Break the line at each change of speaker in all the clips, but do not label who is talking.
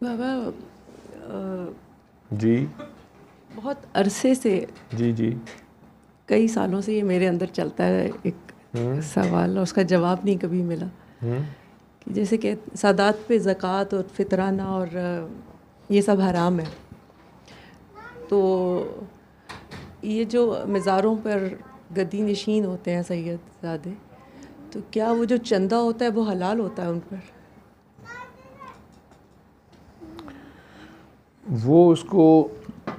बाबा
जी
बहुत अरसे से,
जी जी।
कई सालों से ये मेरे अंदर चलता है एक सवाल, और उसका जवाब नहीं कभी मिला। कि जैसे कि सादात पे ज़कात और फितराना और ये सब हराम है, तो ये जो मज़ारों पर गद्दी नशीन होते हैं सैयदज़ादे, तो क्या वो जो चंदा होता है वो हलाल होता है उन पर?
वो उसको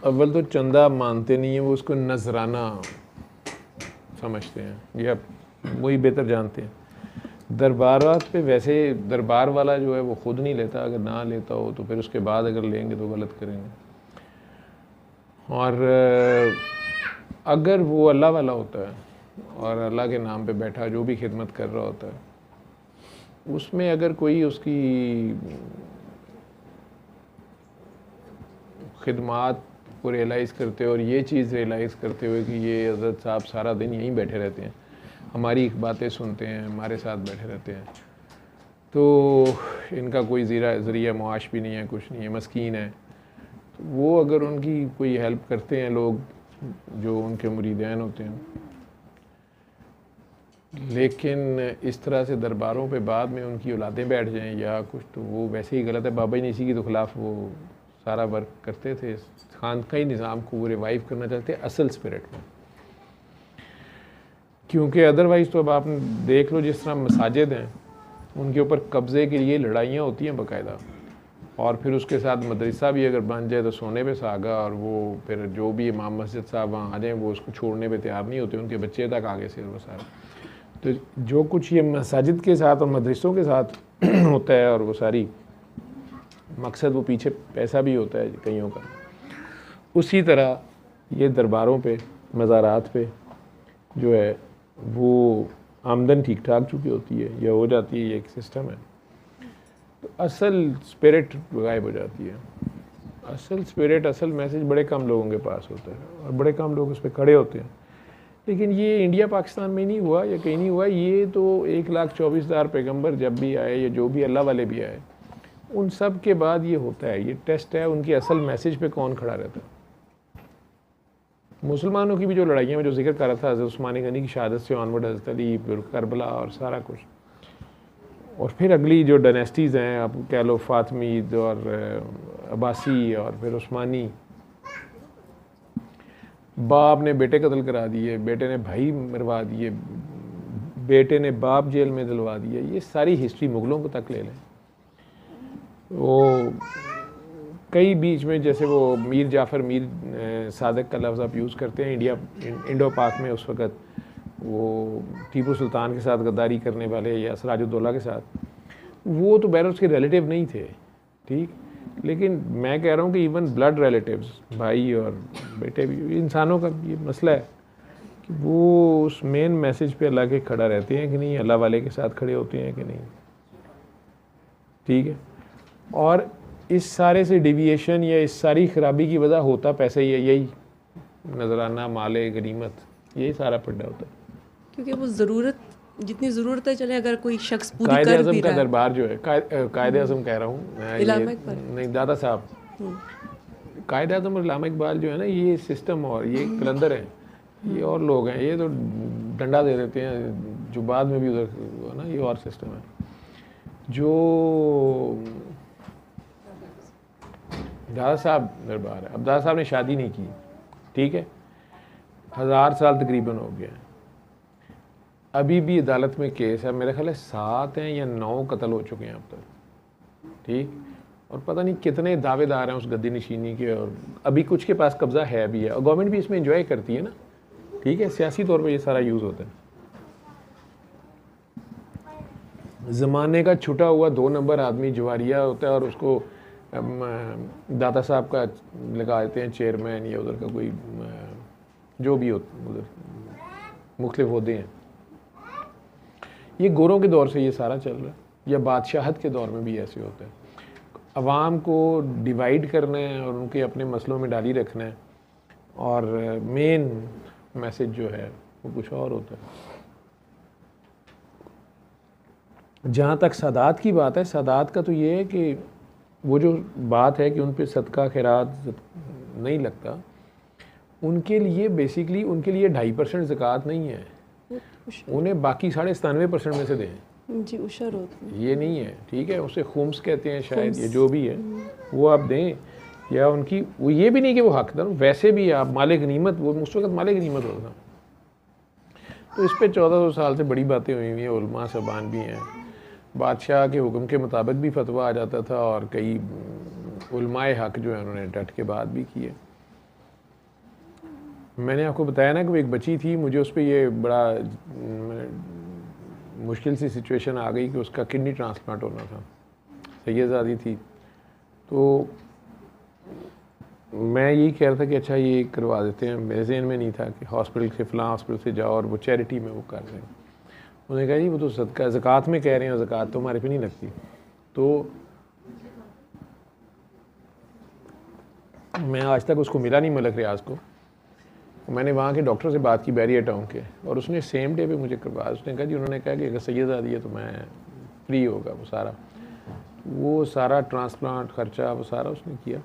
अव्वल तो चंदा मानते नहीं है, वो उसको नजराना समझते हैं, ये आप वही बेहतर जानते हैं। दरबारात पे वैसे दरबार वाला जो है वो खुद नहीं लेता, अगर ना लेता हो तो फिर उसके बाद अगर लेंगे तो गलत करेंगे। और अगर वो अल्लाह वाला होता है और अल्लाह के नाम पे बैठा जो भी खिदमत कर रहा होता है, उसमें अगर कोई उसकी खिदमात को रियलाइज़ करते हुए और ये चीज़ रियलाइज़ करते हुए कि ये हज़रत साहब सारा दिन यहीं बैठे रहते हैं, हमारी बातें सुनते हैं, हमारे साथ बैठे रहते हैं, तो इनका कोई ज़रिया मुआश भी नहीं है, कुछ नहीं है, मस्कीन है, तो वो अगर उनकी कोई हेल्प करते हैं लोग जो उनके मुरीदैन होते हैं, लेकिन इस तरह से दरबारों पे बाद में उनकी औलादें बैठ जाएं या कुछ, तो वो वैसे ही गलत है। बाबा जी इसी के तो खिलाफ वो सारा वर्क करते थे, खानकाही निज़ाम को वो रिवाइव करना चाहते असल स्पिरिट में, क्योंकि अदरवाइज़ तो अब आप देख लो जिस तरह मसाजिद हैं उनके ऊपर कब्ज़े के लिए लड़ाइयाँ होती हैं बाकायदा, और फिर उसके साथ मदरसा भी अगर बन जाए तो सोने पे सागा, और वो फिर जो भी इमाम मस्जिद साहब वहाँ आ जाएँ वो उसको छोड़ने पे तैयार नहीं होते, उनके बच्चे तक आगे से वो सारा। तो जो कुछ ये मसाजिद के साथ और मदरसों के साथ होता है और वो सारी मकसद वो पीछे पैसा भी होता है कईयों का, उसी तरह ये दरबारों पे मज़ारात पे जो है वो आमदन ठीक ठाक चुकी होती है या हो जाती है, ये एक सिस्टम है, तो असल स्पिरिट गायब हो जाती है। असल स्पिरिट, असल मैसेज बड़े कम लोगों के पास होता है और बड़े कम लोग उस पर खड़े होते हैं। लेकिन ये इंडिया पाकिस्तान में नहीं हुआ या कहीं नहीं हुआ, ये तो 1,24,000 पैगंबर जब भी आए या जो भी अल्लाह वाले भी आए, उन सब के बाद ये होता है, ये टेस्ट है उनकी असल मैसेज पे कौन खड़ा रहता है। मुसलमानों की भी जो लड़ाइयाँ में जो जिक्र कर रहा था हज़रत उस्मान गनी की शहादत से ऑनवर्ड, हज़रत अली, फिर करबला और सारा कुछ, और फिर अगली जो डायनेस्टीज़ हैं आप कह लो फातमीद और अब्बासी और फिर उस्मानी, बाप ने बेटे कत्ल करा दिए, बेटे ने भाई मरवा दिए, बेटे ने बाप जेल में दिलवा दिया, ये सारी हिस्ट्री मुग़लों को तक ले लें। वो कई बीच में जैसे वो मीर जाफ़र मीर सादक का लफ्ज़ आप यूज़ करते हैं इंडो पाक में, उस वक़्त वो टीपू सुल्तान के साथ गद्दारी करने वाले या सिराजुद्दौला के साथ, वो तो बहरहाल उसके रिलेटिव नहीं थे, ठीक, लेकिन मैं कह रहा हूँ कि इवन ब्लड रिलेटिव्स, भाई और बेटे भी, इंसानों का ये मसला है कि वो उस मेन मैसेज पे अल्लाह के खड़ा रहते हैं कि नहीं, अल्लाह वाले के साथ खड़े होते हैं कि नहीं, ठीक है। और इस सारे से डिविएशन या इस सारी खराबी की वजह होता पैसे ही है, यही नजराना, माले गनीमत, यही सारा पड्डा होता है।
क्योंकि वो ज़रूरत, जितनी ज़रूरत है, चले अगर कोई शख्स पूरी
कायदे
कर
आज़म
भी
का
रहा है।
दरबार जो है, कायदे आज़म कह रहा हूँ मैं, ये
इलामा इकबाल।
नहीं दादा साहब, कायदे आज़म और इलामा इकबाल जो है ना, ये सिस्टम और ये कलंदर है, ये और लोग हैं, ये तो डंडा दे देते हैं जो बाद में भी उधर ना, ये और सिस्टम है। जो दादा साहब दरबार है, अब दादा साहब ने शादी नहीं की, ठीक है, 1000 साल तकरीबन हो गया है, अभी भी अदालत में केस है, मेरे ख्याल है 7 हैं या 9 कत्ल हो चुके हैं अब तक, ठीक, और पता नहीं कितने दावेदार हैं उस गद्दी नशीनी के, और अभी कुछ के पास कब्जा है भी है, और गवर्नमेंट भी इसमें एंजॉय करती है ना, ठीक है, सियासी तौर पे ये सारा यूज़ होता है। ज़माने का छुटा हुआ 2 नंबर आदमी जवारिया होता है और उसको दादा साहब का लगा देते हैं चेयरमैन या उधर का कोई जो भी हो, उधर मुख्तलिफ होते हैं। ये गोरों के दौर से ये सारा चल रहा है, या बादशाहत के दौर में भी ऐसे होता है। अवाम को डिवाइड करना है और उनके अपने मसलों में डाली रखना है, और मेन मैसेज जो है वो कुछ और होता है। जहाँ तक सादात की बात है, सादात का तो ये है कि वो जो बात है कि उन पे सदका खैरात नहीं लगता, उनके लिए बेसिकली उनके लिए 2.5% ज़कात नहीं है, उन्हें बाकी 97.5% में से दें
जी, उशर होती है।
ये नहीं है, ठीक है, उसे खुम्स कहते हैं शायद, ये जो भी है वो आप दें, या उनकी वो ये भी नहीं कि वो हकदार, वैसे भी आप मालिक गनीमत, वो उस वक्त मालिक गनीमत होता था। तो इस पे 1400 साल से बड़ी बातें हुई हुई हैं, उलमा सबान भी हैं, बादशाह के हुक्म के मुताबिक भी फतवा आ जाता था, और कई उलमाए हक जो है उन्होंने डट के बात भी की है। मैंने आपको बताया ना कि वो एक बच्ची थी, मुझे उस पर ये बड़ा मुश्किल सी सिचुएशन आ गई कि उसका किडनी ट्रांसप्लांट होना था, सैयदजादी थी। तो मैं यही कह रहा था कि अच्छा ये करवा देते हैं, मेरे ज़हन में नहीं था कि हॉस्पिटल से फ़लाँ हॉस्पिटल से जाओ और वो चैरिटी में वो कर रहे हैं। उन्होंने कहा जी वो तो सदका ज़कात में कह रहे हैं, ज़कात तो हमारे पे नहीं लगती। तो मैं आज तक उसको मिला नहीं, मलक रियाज को। मैंने वहाँ के डॉक्टर से बात की बैरियर टाउन के, और उसने सेम डे पे मुझे करवाया। उसने कहा जी, उन्होंने कहा कि अगर सैयदजादी है तो मैं फ्री होगा वो सारा ट्रांसप्लांट खर्चा वो सारा उसने किया।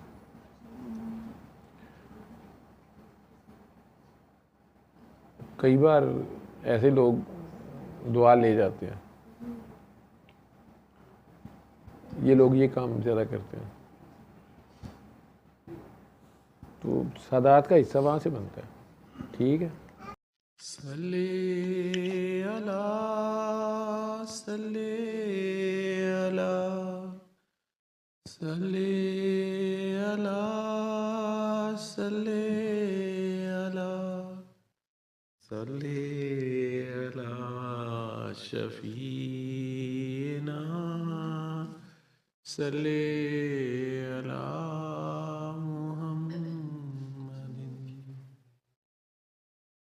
कई बार ऐसे लोग दुआ ले जाते हैं, ये लोग ये काम ज़्यादा करते हैं, तो सादात का हिस्सा वहाँ से बनता है। ठीक है।
सल्ले अला सल्ले अला सल्ले अला सल्ले अला सल्ले अला शफीना सल्ले